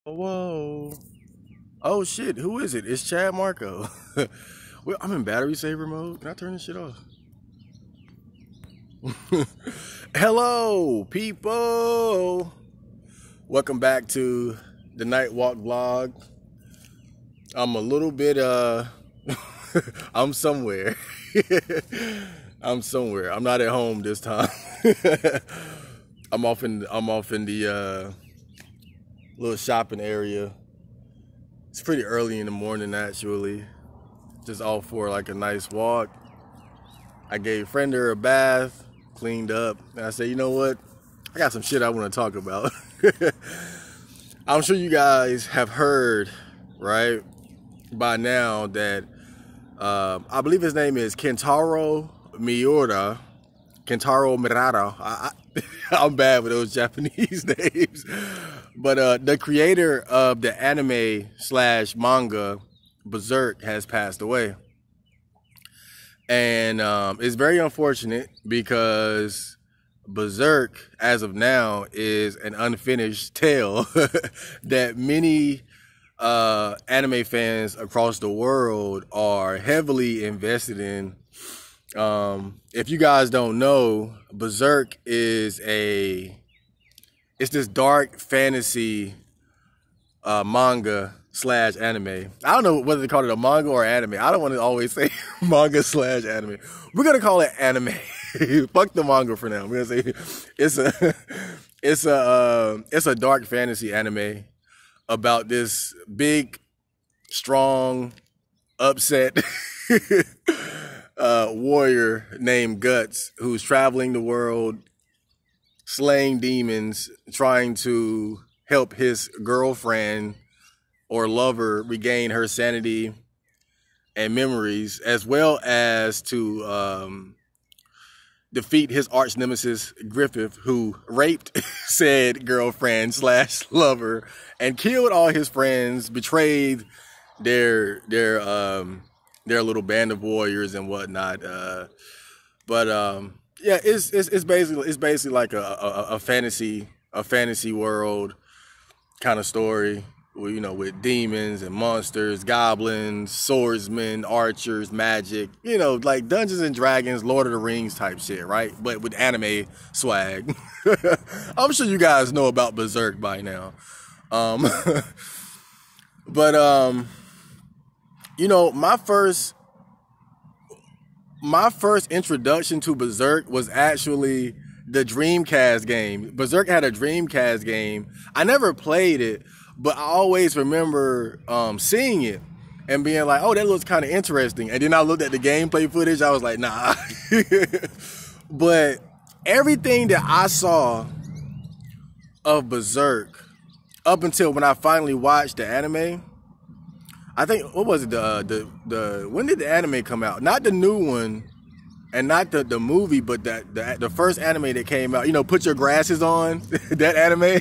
Whoa. Oh shit, who is it? It's Chad Marco. Well, I'm in battery saver mode. Can I turn this shit off? Hello, people. Welcome back to the Nightwalk vlog. I'm a little bit I'm somewhere. I'm somewhere. I'm not at home this time. I'm off in the little shopping area. It's pretty early in the morning actually. Just off for like a nice walk. I gave Friender a bath, cleaned up, and I said, you know what? I got some shit I want to talk about. I'm sure you guys have heard, right, by now that I believe his name is Kentaro Miura. Kentaro Mirata. I'm bad with those Japanese names. But the creator of the anime / manga Berserk has passed away. And it's very unfortunate because Berserk, as of now, is an unfinished tale that many anime fans across the world are heavily invested in. If you guys don't know, Berserk is it's this dark fantasy manga / anime. I don't know whether to call it a manga or anime. I don't want to always say manga / anime. We're gonna call it anime. Fuck the manga for now. We're gonna say it's a dark fantasy anime about this big, strong, upset warrior named Guts who's traveling the world, slaying demons, trying to help his girlfriend or lover regain her sanity and memories, as well as to defeat his arch nemesis Griffith, who raped said girlfriend / lover and killed all his friends, betrayed their little band of warriors and whatnot. Yeah, it's basically like a fantasy world kind of story, with demons and monsters, goblins, swordsmen, archers, magic, like Dungeons and Dragons, Lord of the Rings type shit, right? But with anime swag. I'm sure you guys know about Berserk by now. But my first introduction to Berserk was actually the Dreamcast game. Berserk had a Dreamcast game. I never played it, but I always remember seeing it and being like, oh, that looks kind of interesting. And then I looked at the gameplay footage. I was like, nah. But everything that I saw of Berserk up until when I finally watched the anime, I think, what was it? When did the anime come out? Not the new one, and not the movie, but the first anime that came out. Put your glasses on. That anime.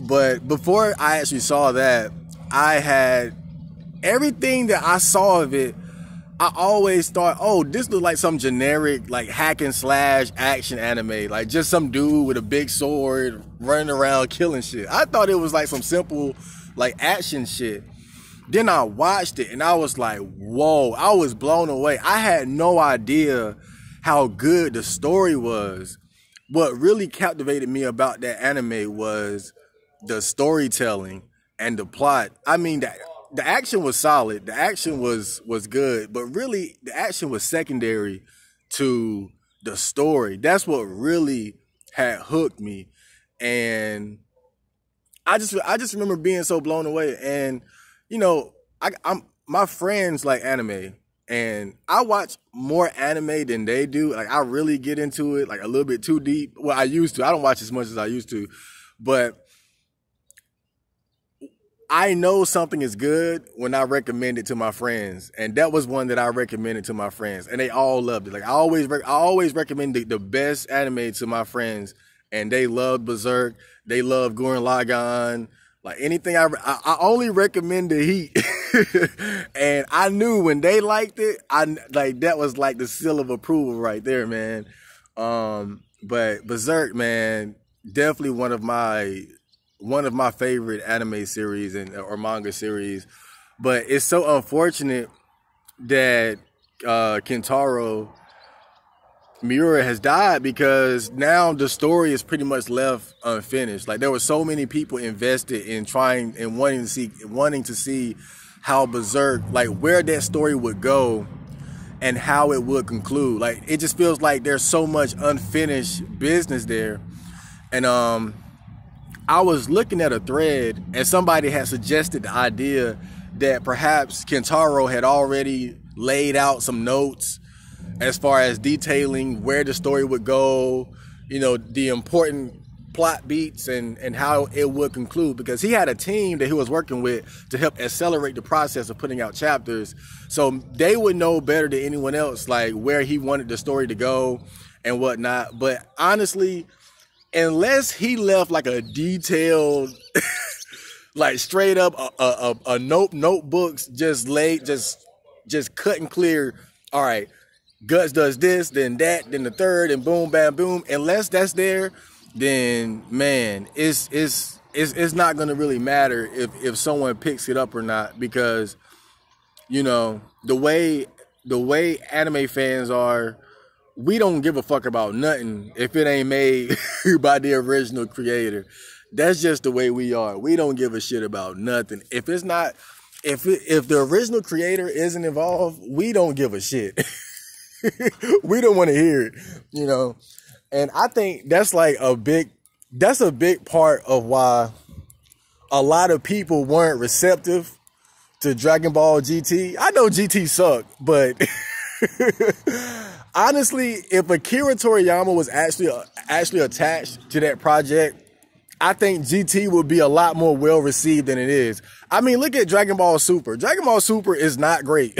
But before I actually saw that, I had everything that I saw of it. I always thought, oh, this looked like some generic, like hack and slash action anime, like just some dude with a big sword running around killing shit. I thought it was like some simple, like action shit. Then I watched it and I was like, whoa, I was blown away. I had no idea how good the story was. What really captivated me about that anime was the storytelling and the plot. I mean, the action was solid. The action was good, but really the action was secondary to the story. That's what really had hooked me. And I just remember being so blown away. And my friends like anime, and I watch more anime than they do. Like I really get into it, like a little bit too deep. Well, I used to. I don't watch as much as I used to, but I know something is good when I recommend it to my friends, and that was one that I recommended to my friends, and they all loved it. Like I always recommend the best anime to my friends, and they loved Berserk. They loved Gurren Lagann. Like anything, I only recommend the heat. And I knew when they liked it, that was like the seal of approval right there, man. But Berserk, man, definitely one of my one of my favorite anime series or manga series. But it's so unfortunate that Kentaro Miura has died, because now the story is pretty much left unfinished. Like, there were so many people invested in trying and wanting to see how Berserk, like where that story would go and how it would conclude. Like, it just feels like there's so much unfinished business there. And I was looking at a thread, and somebody had suggested the idea that perhaps Kentaro had already laid out some notes as far as detailing where the story would go, you know, the important plot beats and how it would conclude, because he had a team that he was working with to help accelerate the process of putting out chapters. So they would know better than anyone else, like, where he wanted the story to go and whatnot. But honestly, unless he left like a detailed, like straight up a notebooks just cut and clear. All right, Guts does this, then that, then the third, and boom, bam, boom. Unless that's there, then man, it's not gonna really matter if someone picks it up or not, because, you know, the way anime fans are, we don't give a fuck about nothing if it ain't made by the original creator. That's just the way we are. We don't give a shit about nothing. If it's not, if the original creator isn't involved, we don't give a shit. We don't want to hear it, you know. And I think that's like a big part of why a lot of people weren't receptive to Dragon Ball GT. I know GT sucked, but honestly, if Akira Toriyama was actually attached to that project, I think GT would be a lot more well received than it is. I mean, look at Dragon Ball Super. Dragon Ball Super is not great.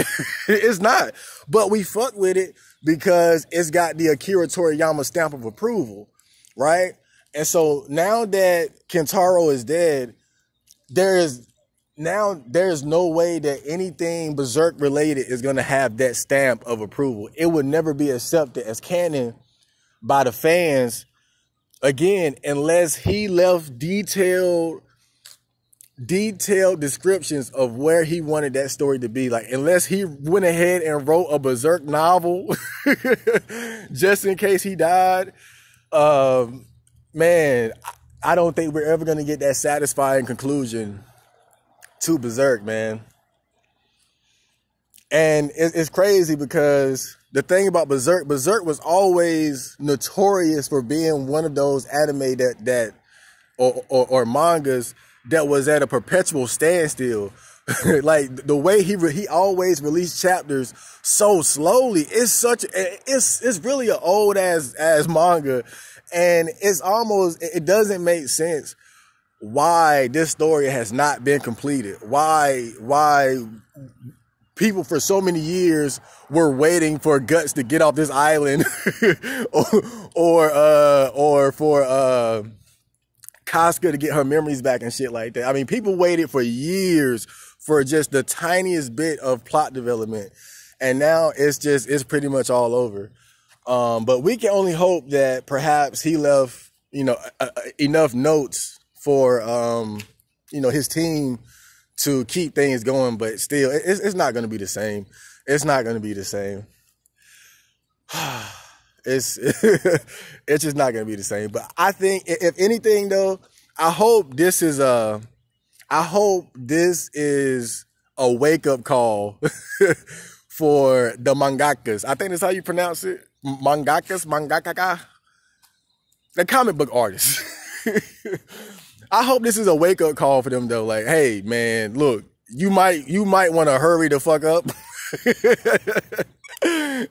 It's not. But we fuck with it because it's got the Akira Toriyama stamp of approval, right? And so now that Kentaro is dead, there's no way that anything Berserk related is going to have that stamp of approval. It would never be accepted as canon by the fans, again, unless he left detailed descriptions of where he wanted that story to be. Like, unless he went ahead and wrote a Berserk novel just in case he died, man, I don't think we're ever going to get that satisfying conclusion to Berserk, man. And it's crazy because the thing about Berserk was always notorious for being one of those anime or mangas that was at a perpetual standstill. Like, the way he always released chapters so slowly. It's really an old ass manga, and it doesn't make sense why this story has not been completed. Why people for so many years were waiting for Guts to get off this island or for Casca to get her memories back and shit like that. I mean, people waited for years for just the tiniest bit of plot development, and now it's pretty much all over. But we can only hope that perhaps he left, you know, enough notes for his team to keep things going. But still, it's not going to be the same. It's not going to be the same. It's just not going to be the same. But I think, if anything, though, I hope this is a wake-up call for the mangakas. I think that's how you pronounce it. Mangaka. The comic book artists. I hope this is a wake-up call for them, though. Like, hey, man, look, you might want to hurry the fuck up.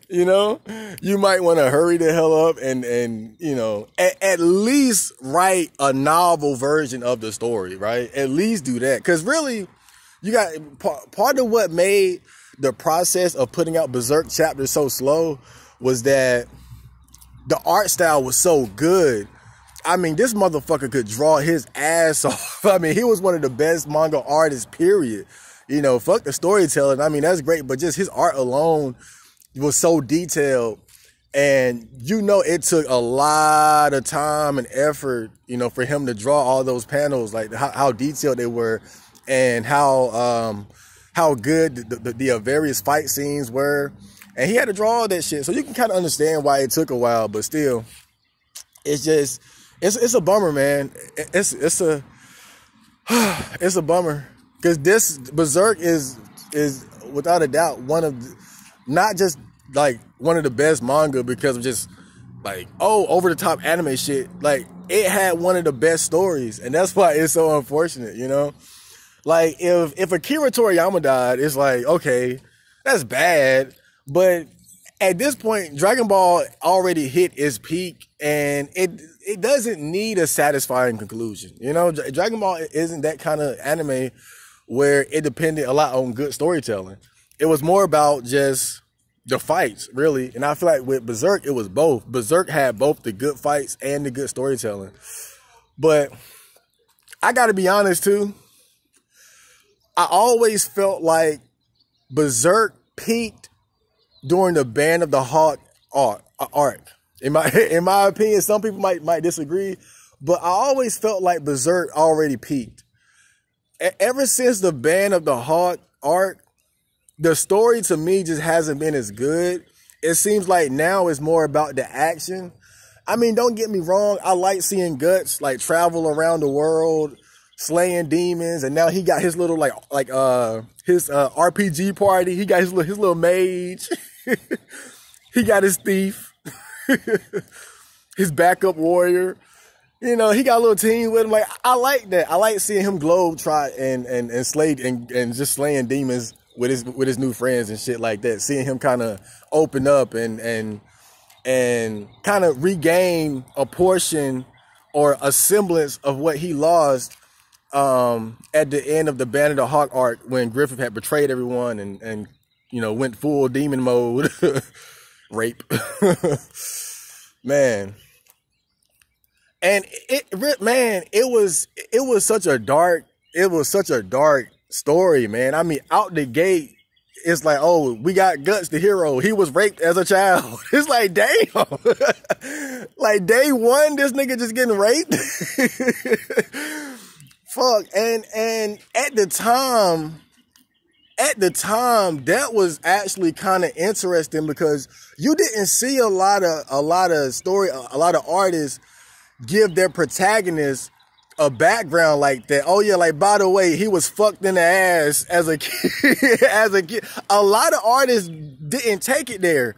You know, you might want to hurry the hell up and you know, at least write a novel version of the story, right? At least do that. Because really, you got part of what made the process of putting out Berserk chapters so slow was that the art style was so good. I mean, this motherfucker could draw his ass off. I mean, he was one of the best manga artists, period. You know, fuck the storytelling. I mean, that's great, but just his art alone was so detailed And it took a lot of time and effort, for him to draw all those panels, like how detailed they were, and how good the various fight scenes were. And he had to draw all that shit, so you can kind of understand why it took a while. But still, it's a bummer, man. It's a bummer, because this Berserk is without a doubt not just like one of the best manga because of just like over the top anime shit. Like, it had one of the best stories, and that's why it's so unfortunate. Like, if Akira Toriyama died, it's like, okay, that's bad, but at this point, Dragon Ball already hit its peak, and it doesn't need a satisfying conclusion. Dragon Ball isn't that kind of anime where it depended a lot on good storytelling. It was more about just the fights, really. And I feel like with Berserk, it was both. Berserk had both the good fights and the good storytelling. But I gotta be honest too, I always felt like Berserk peaked during the Band of the Hawk arc. In my opinion, some people might disagree, but I always felt like Berserk already peaked. Ever since the Band of the Hawk arc, the story to me just hasn't been as good. It seems like now it's more about the action. I mean, don't get me wrong, I like seeing Guts like travel around the world, slaying demons, and now he got his little his RPG party. He got his little mage. He got his thief, his backup warrior. He got a little team with him. Like, I like that. I like seeing him globe trot and slay and just slaying demons with his new friends and shit like that. Seeing him kind of open up and kind of regain a portion or a semblance of what he lost at the end of the Band of the Hawk arc, when Griffith had betrayed everyone and went full demon mode. Rape. Man. And it was such a dark story, man. I mean, out the gate, it's like, oh, we got Guts, the hero. He was raped as a child. It's like, damn. Like, day one, this nigga just getting raped. Fuck. And at the time, that was actually kind of interesting, because you didn't see a lot of artists give their protagonist a background like that. Oh yeah, like, by the way, he was fucked in the ass as a kid. A lot of artists didn't take it there.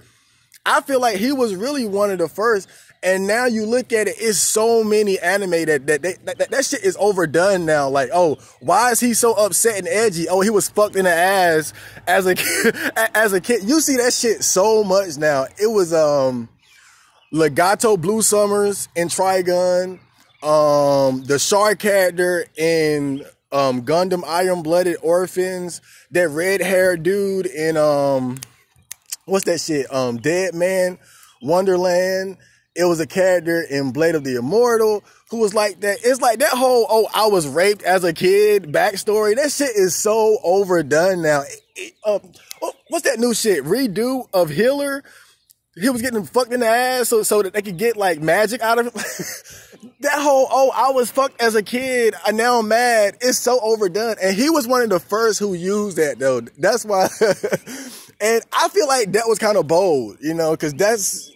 I feel like he was really one of the first. And now you look at it, it's so many anime that shit is overdone now. Like, oh, why is he so upset and edgy? Oh, he was fucked in the ass as a kid. You see that shit so much now. It was Legato Blue Summers in Trigun, the Shark character in Gundam Iron Blooded Orphans, that red haired dude in what's that shit? Dead Man Wonderland. It was a character in Blade of the Immortal who was like that. It's like that whole, oh, I was raped as a kid backstory. That shit is so overdone now. What's that new shit? Redo of Healer? He was getting fucked in the ass so that they could get like magic out of it. That whole, oh, I was fucked as a kid, and now I'm mad. It's so overdone. And he was one of the first who used that, though. That's why. And I feel like that was kind of bold, because that's,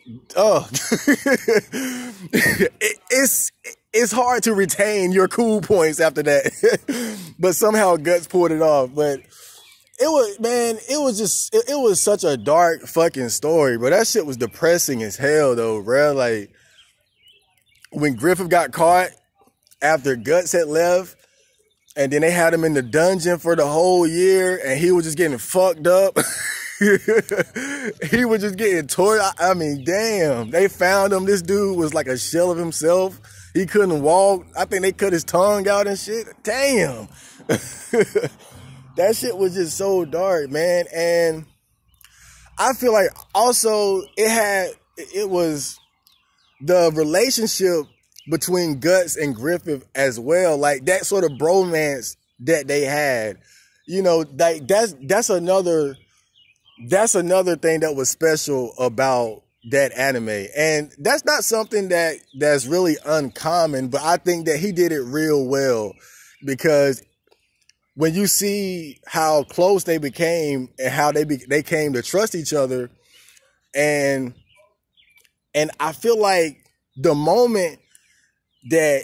it's hard to retain your cool points after that. But somehow Guts pulled it off. But it was such a dark fucking story, but that shit was depressing as hell, though, bro. Like, when Griffith got caught after Guts had left, and then they had him in the dungeon for the whole year, and he was just getting fucked up. He was just getting tortured. I mean, damn. They found him. This dude was like a shell of himself. He couldn't walk. I think they cut his tongue out and shit. Damn. That shit was just so dark, man. And I feel like also it was the relationship between Guts and Griffith as well. Like, that sort of bromance that they had. Like, that's another thing that was special about that anime. And that's not something that's really uncommon, but I think that he did it real well, because when you see how close they became and how they came to trust each other, and I feel like the moment that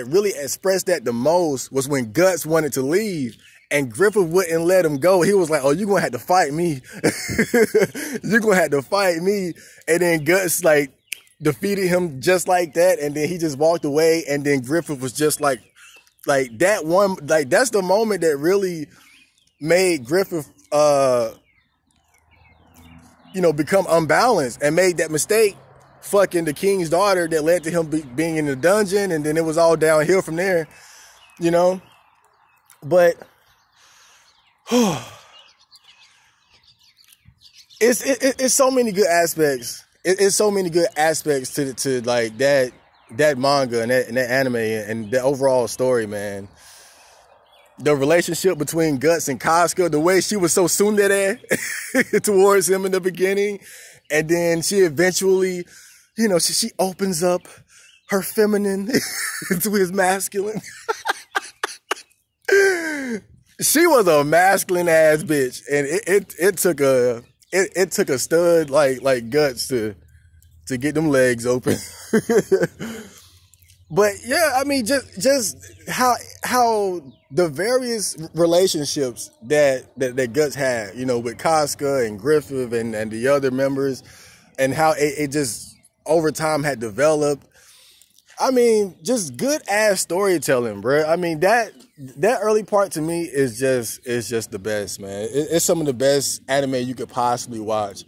really expressed that the most was when Guts wanted to leave and Griffith wouldn't let him go. He was like, "Oh, you're gonna have to fight me. You're gonna have to fight me." And then Guts like defeated him just like that, and then he just walked away. And then Griffith was just like that one, like that's the moment that really made Griffith become unbalanced and made that mistake fucking the king's daughter that led to him being in the dungeon, and then it was all downhill from there, but it's so many good aspects. It's so many good aspects to like that manga and that anime and the overall story, man. The relationship between Guts and Casca, the way she was so tsundere towards him in the beginning, and then she eventually, she opens up her feminine to his masculine. She was a masculine ass bitch, and it took a stud like Guts to get them legs open. But yeah, I mean, just how the various relationships that Guts had, with Casca and Griffith and the other members, and how it just over time had developed. I mean, just good ass storytelling, bro. I mean, that early part to me is just the best, man. It's some of the best anime you could possibly watch.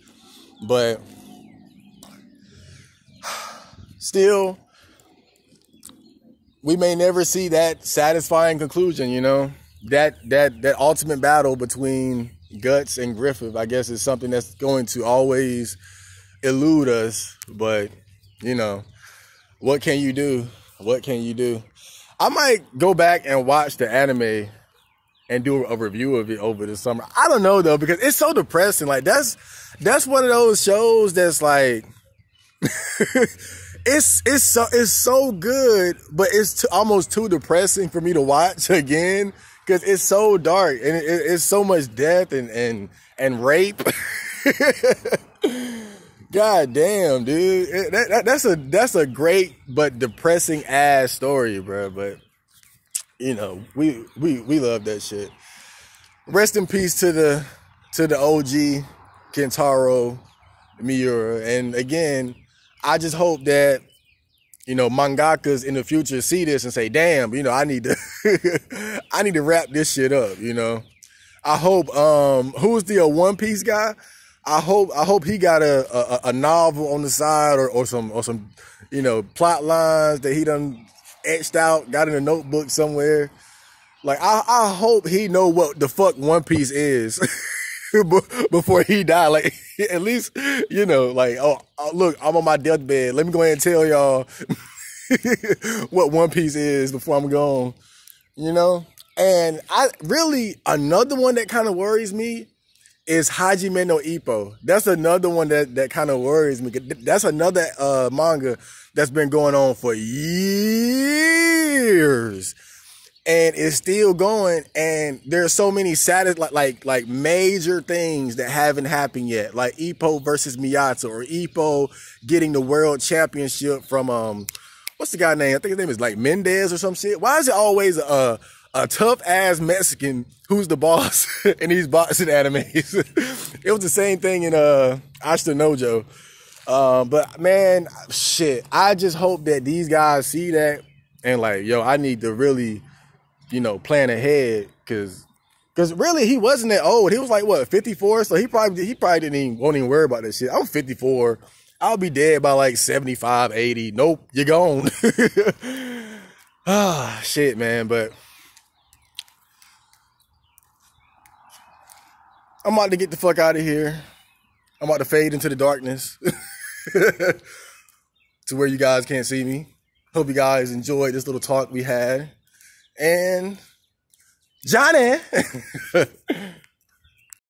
But still, we may never see that satisfying conclusion, that ultimate battle between Guts and Griffith, I guess, is something that's going to always elude us. But, what can you do? What can you do? I might go back and watch the anime and do a review of it over the summer. I don't know though, because it's so depressing. Like that's one of those shows that's like, it's so good, but it's almost too depressing for me to watch again, because it's so dark and it's so much death and rape. God damn, dude. That's a great but depressing ass story, bro. But we love that shit. Rest in peace to the OG Kentaro Miura. And again, I just hope that mangakas in the future see this and say, "Damn, I need to wrap this shit up." I hope who's the One Piece guy? I hope he got a novel on the side or some plot lines that he done etched out, got in a notebook somewhere. Like I hope he know what the fuck One Piece is before he die. Like at least like oh look, I'm on my deathbed. Let me go ahead and tell y'all what One Piece is before I'm gone. And another one that kind of worries me is Hajime no Ippo. That's another one that kind of worries me. That's another manga that's been going on for years, and it's still going. And there's so many like major things that haven't happened yet, like Ippo versus Miyato, or Ippo getting the world championship from what's the guy name? I think his name is like Mendez or some shit. Why is it always a tough ass Mexican who's the boss in these boxing animes? It was the same thing in Ashita Nojo. But man, shit, I just hope that these guys see that and like, yo, I need to really, plan ahead, cause really he wasn't that old. He was like what, 54? So he probably won't even worry about that shit. I'm 54. I'll be dead by like 75, 80. Nope, you're gone. Ah, shit, man. But I'm about to get the fuck out of here. I'm about to fade into the darkness to where you guys can't see me. Hope you guys enjoyed this little talk we had. And Johnny.